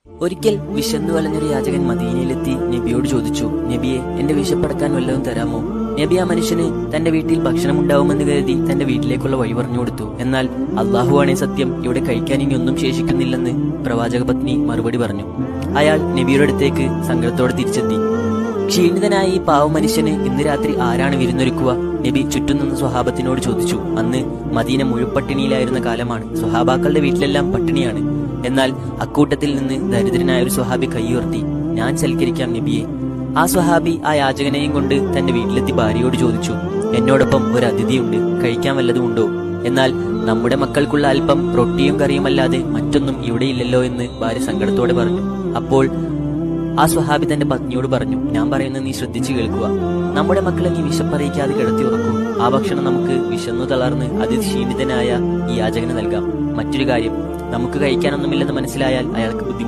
ഒരിക്കൽ വിശന്നു വലഞ്ഞൊരു യാചകൻ മദീനയിലെത്തി നബിയോട് ചോദിച്ചു, നബിയെ, എന്റെ വിശപ്പടക്കാൻ വല്ലതും തരാമോ? നബി ആ മനുഷ്യന് തന്റെ വീട്ടിൽ ഭക്ഷണം ഉണ്ടാവുമെന്ന് കരുതി തന്റെ വീട്ടിലേക്കുള്ള വഴി പറഞ്ഞു കൊടുത്തു. എന്നാൽ അള്ളാഹുവാണേ സത്യം, ഇവിടെ കഴിക്കാൻ ഇനി ഒന്നും ശേഷിക്കുന്നില്ലെന്ന് പ്രവാചക പത്നി മറുപടി പറഞ്ഞു. അയാൾ നബിയുടെ അടുത്തേക്ക് സങ്കടത്തോടെ തിരിച്ചെത്തി. ക്ഷീണിതനായ ഈ പാവ മനുഷ്യന് ഇന്ന് രാത്രി ആരാണ് വിരുന്നൊരുക്കുക? നബി ചുറ്റും നിന്ന് സ്വഹാബത്തിനോട് ചോദിച്ചു. അന്ന് മദീന മുഴുപട്ടിണിയിലായിരുന്ന കാലമാണ്. സ്വഹാബാക്കളുടെ വീട്ടിലെല്ലാം പട്ടിണിയാണ്. എന്നാൽ അക്കൂട്ടത്തിൽ നിന്ന് ദരിദ്രനായ ഒരു സ്വഹാബി കൈയുയർത്തി, ഞാൻ സൽക്കരിക്കാം നബിയെ. ആ സ്വഹാബി ആ യാചകനെയും കൊണ്ട് തന്റെ വീട്ടിലെത്തി ഭാര്യയോട് ചോദിച്ചു, എന്നോടൊപ്പം ഒരു അതിഥിയുണ്ട്, കഴിക്കാൻ വല്ലതും ഉണ്ടോ? എന്നാൽ നമ്മുടെ മക്കൾക്കുള്ള അല്പം റൊട്ടിയും കറിയുമല്ലാതെ മറ്റൊന്നും ഇവിടെയില്ലല്ലോ എന്ന് ഭാര്യ സങ്കടത്തോടെ പറഞ്ഞു. അപ്പോൾ ആ സ്വഹാബി തന്റെ പത്നിയോട് പറഞ്ഞു, ഞാൻ പറയുന്നത് നീ ശ്രദ്ധിച്ചു കേൾക്കുക. നമ്മുടെ മക്കളെ നീ വിശപ്പറിയിക്കാതെ കിടത്തി ഉറക്കൂ. ആ ഭക്ഷണം നമുക്ക് വിശന്നു തളർന്ന് അതിക്ഷീണിതനായ ഈ യാചകന് നൽകാം. മറ്റൊരു കാര്യം, നമുക്ക് കഴിക്കാനൊന്നുമില്ലെന്ന് മനസ്സിലായാൽ അയാൾക്ക് ബുദ്ധിമുട്ട്